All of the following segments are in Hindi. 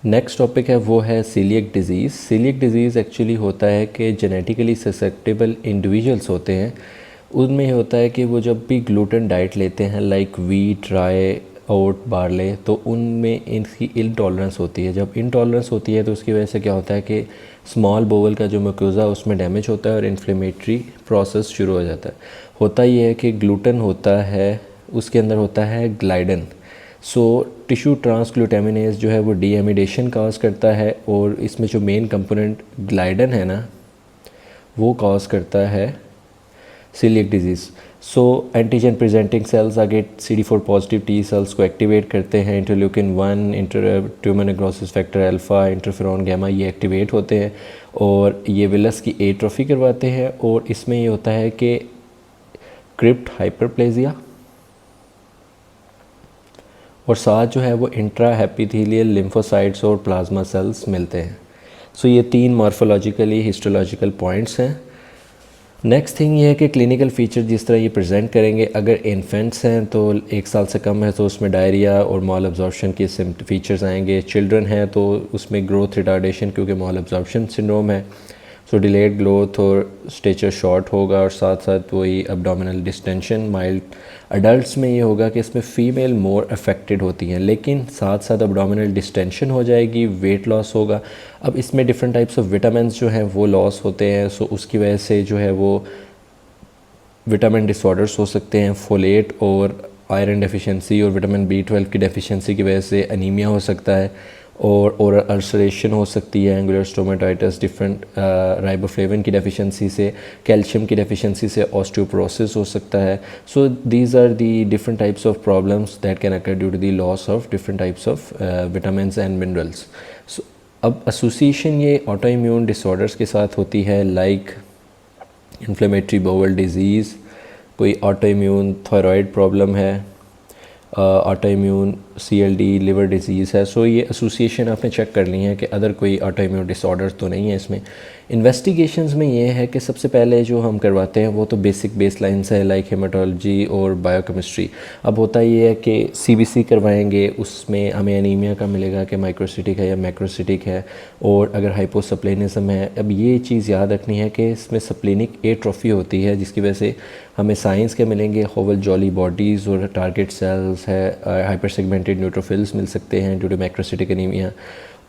नेक्स्ट टॉपिक है वो है coeliac disease. Coeliac disease actually होता है कि जेनेटिकली ससेप्टेबल इंडिविजुअल्स होते हैं, उनमें ये होता है कि वो जब भी ग्लूटेन डाइट लेते हैं लाइक वीट, राय, ओट, बार्ले, तो उनमें इनकी इनटॉलरेंस होती है। जब इनटॉलरेंस होती है तो उसकी वजह से क्या होता है कि स्मॉल बोवल का जो म्यूकोसा उसमें डैमेज होता है और इन्फ्लेमेटरी प्रोसेस शुरू हो जाता है। होता ये है कि ग्लूटेन होता है, उसके अंदर होता है ग्लाइडन। सो टिश्यू ट्रांसग्लूटामिनेज जो है वो डीएमिडेशन काज करता है और इसमें जो मेन कंपोनेंट ग्लाइडन है ना, वो काज करता है coeliac disease. So antigen presenting cells आगे CD4 पॉजिटिव टी सेल्स को एक्टिवेट करते हैं। Interleukin 1, tumour necrosis factor alpha, interferon gamma, ये एक्टिवेट होते हैं और ये विलस की एट्रोफी करवाते हैं। और इसमें ये होता है कि क्रिप्ट हाइपरप्लेजिया और साथ जो है वो इंट्रा एपिथेलियल लिम्फोसाइट्स और प्लाज्मा सेल्स मिलते हैं। सो ये 3 मॉर्फोलॉजिकली हिस्टोलॉजिकल पॉइंट्स हैं। नेक्स्ट थिंग ये है कि क्लिनिकल फीचर जिस तरह ये प्रेजेंट करेंगे, अगर इन्फेंट्स हैं तो 1 साल से कम है तो उसमें डायरिया और मॉल अब्जॉर्प्शन के फीचर्स आएंगे। चिल्ड्रन हैं तो उसमें ग्रोथ रिटार्डेशन क्योंकि मॉल अब्जॉर्प्शन सिंड्रोम है, सो डिलेड ग्रोथ और स्टेचर शॉर्ट होगा और साथ साथ वही एब्डोमिनल डिस्टेंशन माइल्ड। अडल्ट्स में ये होगा कि इसमें फ़ीमेल मोर अफेक्टेड होती हैं, लेकिन साथ साथ एब्डोमिनल डिस्टेंशन हो जाएगी, वेट लॉस होगा। अब इसमें डिफरेंट टाइप्स ऑफ विटामिन जो हैं वो लॉस होते हैं, सो उसकी वजह से जो है वो विटामिन डिसऑर्डर्स हो सकते हैं। फोलेट और आयरन डेफिशिएंसी और विटामिन B12 की डेफिशिएंसी की वजह से अनीमिया हो सकता है और अल्सरेशन हो सकती है, एंगुलर स्टोमेटाइटिस, डिफरेंट राइबोफ्लेविन की डेफिशिएंसी से, कैल्शियम की डेफिशिएंसी से ऑस्टियोपोरोसिस हो सकता है। So these are the different types of problems that can occur due to the loss of different types of vitamins and minerals. सो अब एसोसिएशन ये ऑटो इम्यून डिसऑर्डर्स के साथ होती है लाइक इन्फ्लेमेटरी बाउल डिजीज़, कोई ऑटो इम्यून थायराइड प्रॉब्लम है, auto immune CLD liver disease है। सो ये एसोसिएशन आपने चेक कर ली है कि अदर कोई ऑटो इम्यून डिसऑर्डर तो नहीं है इसमें। इन्वेस्टिगेशंस में ये है कि सबसे पहले जो हम करवाते हैं वो तो बेसिक बेसलाइंस है लाइक हेमाटोलॉजी और बायोकेमिस्ट्री। अब होता ये है कि CBC करवाएंगे, उसमें हमें एनीमिया का मिलेगा कि माइक्रोसिटिक है या मैक्रोसिटिक है, और अगर हाइपोसप्लेनिज्म है। अब ये चीज़ याद रखनी है कि इसमें सप्लेनिक एट्रोफी होती है जिसकी वजह से हमें साइंस के मिलेंगे होवल जॉली बॉडीज़ और टारगेट सेल्स है, हाइपर सेगमेंटेड न्यूट्रोफिल्स मिल सकते हैं ड्यू टू मैक्रोसिटिक एनीमिया।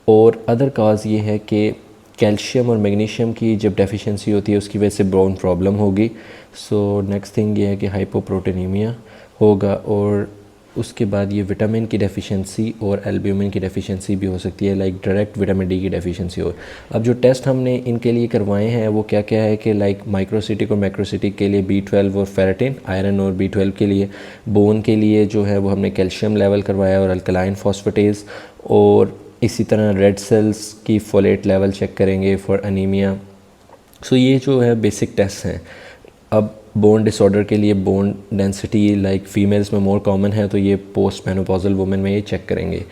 और अदर काज ये है कि कैल्शियम और मैग्नीशियम की जब डेफिशिएंसी होती है उसकी वजह से बोन प्रॉब्लम होगी। सो नेक्स्ट थिंग ये है कि हाइपोप्रोटीनीमिया होगा और उसके बाद ये विटामिन की डेफिशिएंसी और एल्ब्यूमिन की डेफिशिएंसी भी हो सकती है लाइक डायरेक्ट विटामिन D की डेफिशिएंसी हो। अब जो टेस्ट हमने इनके लिए करवाए हैं वो क्या क्या है कि लाइक माइक्रोसिटिक और मैक्रोसिटिक के लिए B12 और फेरेटिन, आयरन और B12 के लिए, बोन के लिए जो है वो हमने कैल्शियम लेवल करवाया और अल्कलाइन फॉस्फेटेज, और इसी तरह रेड सेल्स की फोलेट लेवल चेक करेंगे फॉर अनीमिया। सो ये जो है बेसिक टेस्ट हैं। अब बोन डिसऑर्डर के लिए बोन डेंसिटी लाइक फीमेल्स में मोर कॉमन है तो ये पोस्ट मेनोपॉजल वुमेन में ये चेक करेंगे।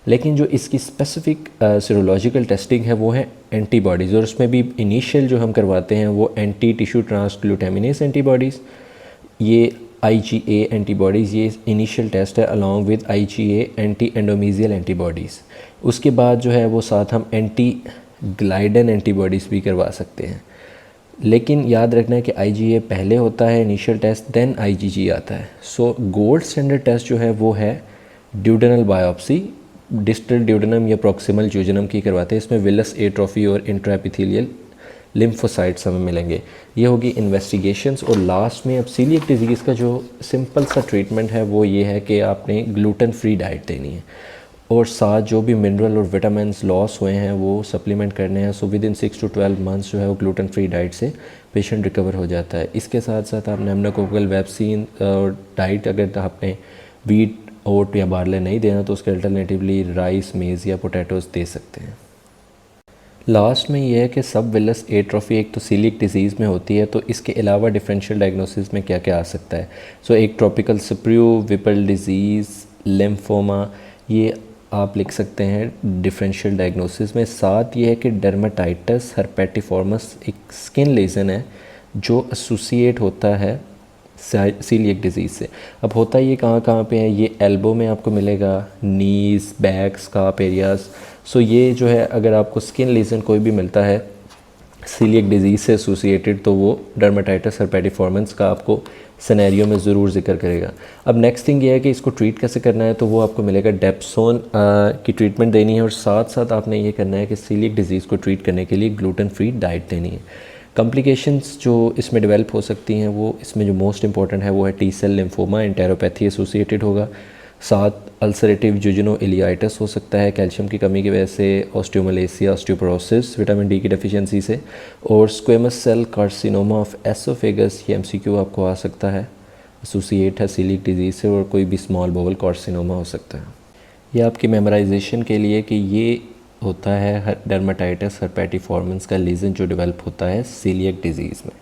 लेकिन जो इसकी स्पेसिफिक सीरोलॉजिकल टेस्टिंग है वो है एंटीबॉडीज़, और उसमें भी इनिशियल जो हम करवाते हैं वो एंटी टिश्यू ट्रांसग्लूटामिनेस एंटीबॉडीज़, ये IgA एंटीबॉडीज़, ये इनिशियल टेस्ट है along with IgA anti endomysial antibodies. उसके बाद जो है वो साथ हम एंटी ग्लाइडन एंटीबॉडीज़ भी करवा सकते हैं। लेकिन याद रखना है कि IgA पहले होता है इनिशियल टेस्ट, देन IgG आता है। सो गोल्ड स्टैंडर्ड टेस्ट जो है वो है ड्यूडेनल बायोप्सी, डिस्टल ड्यूडेनम या प्रॉक्सिमल ड्यूडेनम की करवाते हैं। इसमें विलस एट्रोफी और इंट्राएपिथेलियल लिम्फोसाइट्स हमें मिलेंगे। ये होगी इन्वेस्टिगेशंस। और लास्ट में अब सीलिएक डिजीज़ का जो सिंपल सा ट्रीटमेंट है वो ये है कि आपने ग्लूटेन फ्री डाइट देनी है और साथ जो भी मिनरल और विटामिन्स लॉस हुए हैं वो सप्लीमेंट करने हैं। So with in 6 to 12 months जो है वो ग्लूटेन फ्री डाइट से पेशेंट रिकवर हो जाता है। इसके साथ साथ आप नेमनोकोकल वैक्सीन और डाइट अगर आपने वीट, ओट या बार्ले नहीं देना तो उसके अल्टरनेटिवली राइस, मेज़ या पोटैटोज़ दे सकते हैं। लास्ट में ये है कि सब विलस एट्रोफी एक तो सीलिएक डिजीज़ में होती है, तो इसके अलावा डिफरेंशियल डायग्नोसिस में क्या क्या आ सकता है। सो एक tropical sprue, Vipul disease, lymphoma, ये आप लिख सकते हैं डिफरेंशियल डायग्नोसिस में। साथ ये है कि डर्माटाइटिस हर्पेटिफॉर्मस एक स्किन लेजन है जो एसोसिएट होता है सीलिएक डिज़ीज़ से। अब होता ये कहाँ कहाँ पे है, ये एल्बो में आपको मिलेगा, नीज़, बैक, स्कार्प एरियाज़। सो ये जो है अगर आपको स्किन लीजन कोई भी मिलता है सीलिएक डिज़ीज़ से एसोसिएटेड तो वो डर्माटाइटिस हर्पेटिफॉर्मेंस का आपको सिनेरियो में ज़रूर जिक्र करेगा। अब नेक्स्ट थिंग ये है कि इसको ट्रीट कैसे करना है, तो वो आपको मिलेगा डेप्सोन की ट्रीटमेंट देनी है और साथ साथ आपने ये करना है कि सीलिएक डिज़ीज़ को ट्रीट करने के लिए ग्लूटेन फ्री डाइट देनी है। कॉम्प्लिकेशंस जो इसमें डेवलप हो सकती हैं वो इसमें जो मोस्ट इंपॉर्टेंट है वो है T cell lymphoma, enteropathy associated होगा, साथ अल्सरेटिव जुजिनो इलियाइटिस हो सकता है कैल्शियम की कमी की वजह से, ऑस्टियोमलेसिया, ऑस्टियोपोरोसिस विटामिन डी की डेफिशिएंसी से, और squamous cell carcinoma of oesophagus, ये एमसीक्यू आपको आ सकता है, एसोसिएट है सीलिएक डिजीज़ से, और कोई भी स्मॉल बोवल कार्सिनोमा हो सकता है। ये आपकी मेमोराइजेशन के लिए कि ये होता है डर्माटाइटिस हर्पेटिफॉर्मेंस का लीजन जो डेवलप होता है सीलिएक डिजीज़ में।